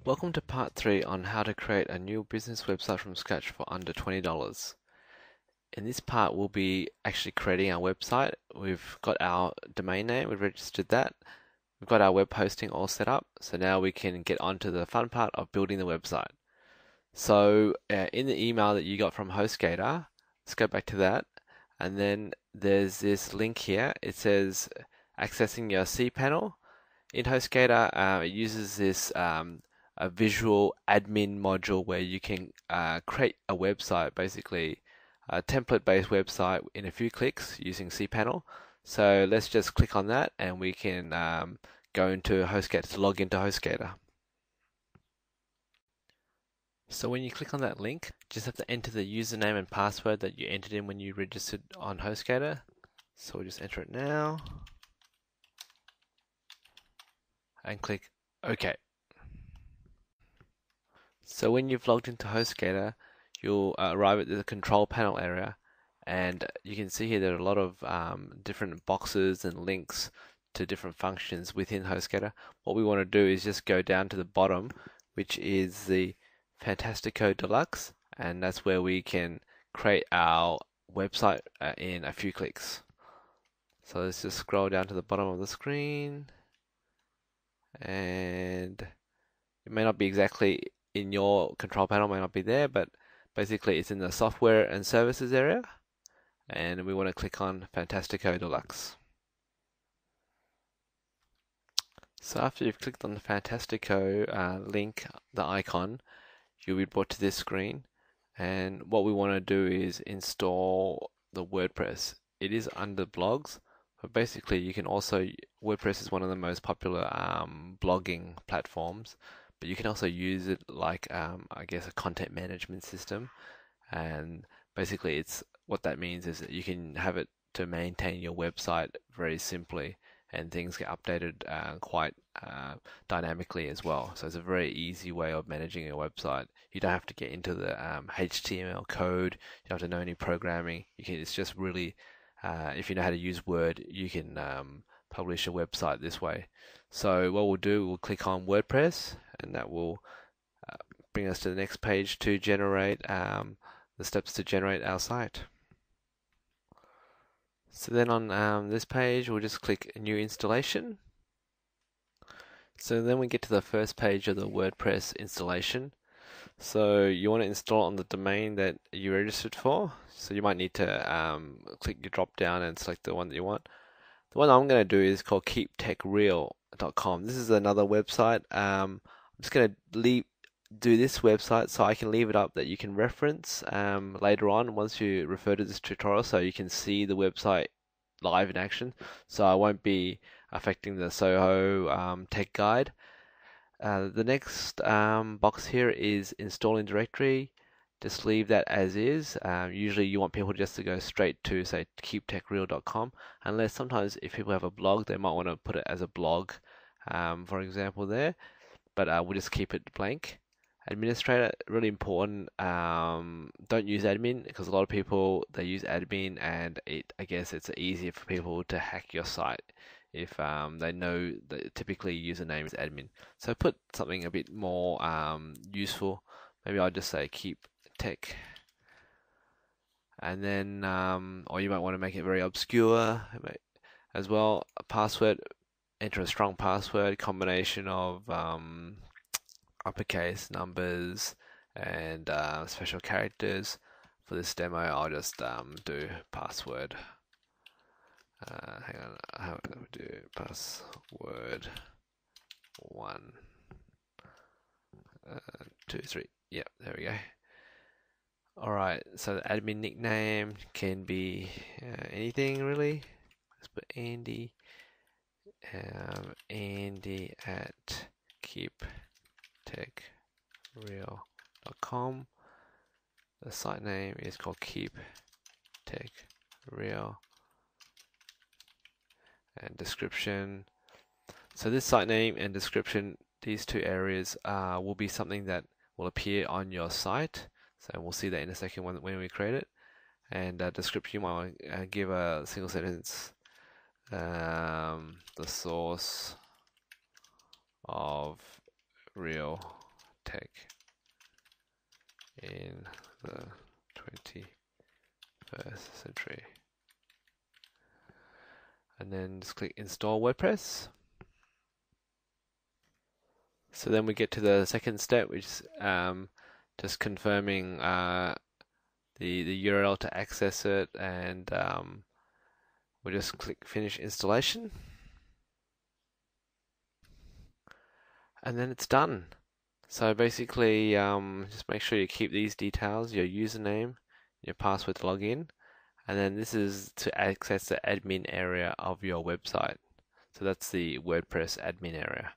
Welcome to part 3 on how to create a new business website from scratch for under $20. In this part, we'll be actually creating our website. We've got our domain name, we've registered that. We've got our web hosting all set up. So now we can get on to the fun part of building the website. So in the email that you got from HostGator, let's go back to that. And then there's this link here. It says accessing your cPanel. In HostGator, it uses this a visual admin module where you can create a website, basically a template-based website in a few clicks using cPanel. So let's just click on that and we can go into HostGator to log into HostGator. So when you click on that link, just have to enter the username and password that you entered in when you registered on HostGator. So we'll just enter it now and click OK. So when you've logged into HostGator, you'll arrive at the control panel area, and you can see here there are a lot of different boxes and links to different functions within HostGator. What we want to do is just go down to the bottom, which is the Fantastico Deluxe, and that's where we can create our website in a few clicks. So let's just scroll down to the bottom of the screen, and it may not be exactly in your control panel, may not be there, but basically it's in the software and services area, and we want to click on Fantastico Deluxe. So after you've clicked on the Fantastico link, the icon, you'll be brought to this screen, and what we want to do is install the WordPress. It is under blogs, but basically you can also, WordPress is one of the most popular blogging platforms, but you can also use it like I guess a content management system. And basically it's what that means is that you can have it to maintain your website very simply, and things get updated quite dynamically as well. So it's a very easy way of managing your website. You don't have to get into the HTML code, you don't have to know any programming. It's just really if you know how to use Word, you can publish a website this way. So what we'll do, we'll click on WordPress, and that will bring us to the next page to generate the steps to generate our site. So then on this page, we'll just click New Installation. So then we get to the first page of the WordPress installation. So you want to install it on the domain that you registered for. So you might need to click your drop down and select the one that you want. The one I'm going to do is called keeptechreal.com. This is another website. I'm just going to do this website so I can leave it up that you can reference later on once you refer to this tutorial, so you can see the website live in action. So I won't be affecting the Soho tech guide. The next box here is installing directory. Just leave that as is. Usually you want people just to go straight to, say, keeptechreal.com, unless sometimes if people have a blog, they might want to put it as a blog, for example there, but we'll just keep it blank. Administrator, really important. Don't use admin, because a lot of people, they use admin, and I guess it's easier for people to hack your site if they know the typically username is admin. So put something a bit more useful. Maybe I'll just say keep tech, and then or you might want to make it very obscure as well. A password, enter a strong password, combination of uppercase numbers and special characters. For this demo, I'll just do password. Hang on, how do we do password 1, 2, 3. Yeah, there we go. Alright, so the admin nickname can be anything really. Let's put Andy. Andy at keeptechreal.com. The site name is called keeptechreal. And description. So this site name and description, these two areas will be something that will appear on your site. So we'll see that in a second when we create it. And description, you might give a single sentence. The source of real tech in the 21st century. And then just click install WordPress. So then we get to the second step, which is just confirming the URL to access it, and we'll just click finish installation. And then it's done. So basically, just make sure you keep these details, your username, your password to log in, and then this is to access the admin area of your website. So that's the WordPress admin area.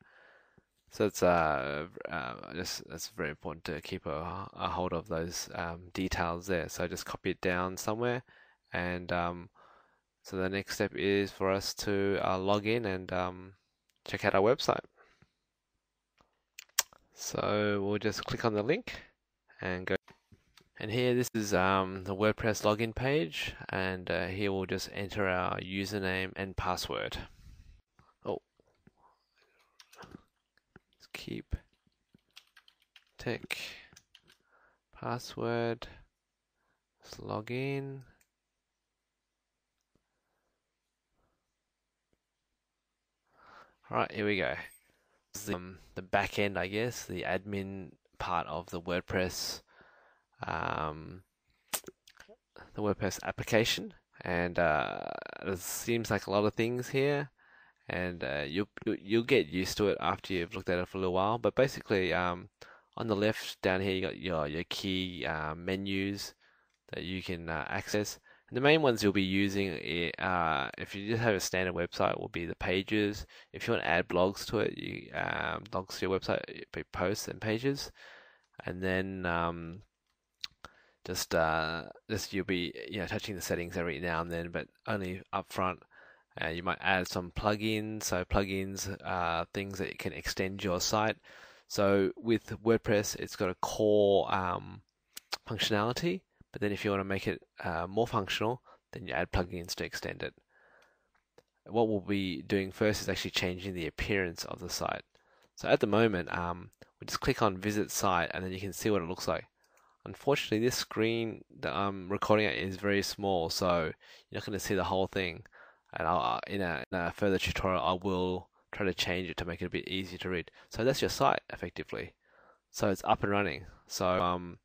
So it's that's very important to keep a hold of those details there. So just copy it down somewhere, and so the next step is for us to log in and check out our website. So we'll just click on the link and go. And here, this is the WordPress login page, and here we'll just enter our username and password. Oh, let's keep tech password. Let's log in. All right, here we go. This is the back end, I guess, the admin part of the WordPress application, and it seems like a lot of things here, and you'll get used to it after you've looked at it for a little while. But basically, on the left down here, you got your key menus that you can access. And the main ones you'll be using, if you just have a standard website, will be the pages. If you want to add blogs to it, blogs to your website, it'll be posts and pages, and then just you'll be touching the settings every now and then, but only up front. You might add some plugins. So plugins are things that can extend your site. So with WordPress, it's got a core functionality, but then if you want to make it more functional, then you add plugins to extend it. What we'll be doing first is actually changing the appearance of the site. So at the moment, we just click on Visit Site, and then you can see what it looks like. Unfortunately, this screen that I'm recording at is very small, so you're not going to see the whole thing. And in a further tutorial, I will try to change it to make it a bit easier to read. So that's your site, effectively. So it's up and running. So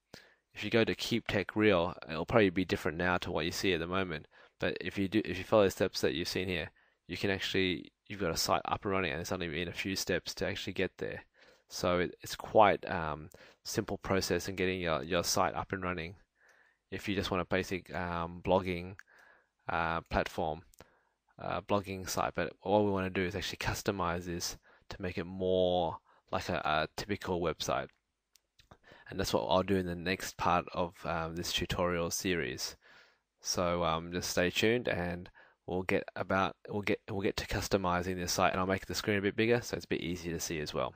if you go to Keep Tech Real, it'll probably be different now to what you see at the moment. But if you follow the steps that you've seen here, you've got a site up and running, and it's only been a few steps to actually get there. So it's quite simple process in getting your site up and running. If you just want a basic blogging platform, blogging site, but all we want to do is actually customize this to make it more like a typical website. And that's what I'll do in the next part of this tutorial series. So just stay tuned, and we'll get to customizing this site, and I'll make the screen a bit bigger so it's a bit easier to see as well.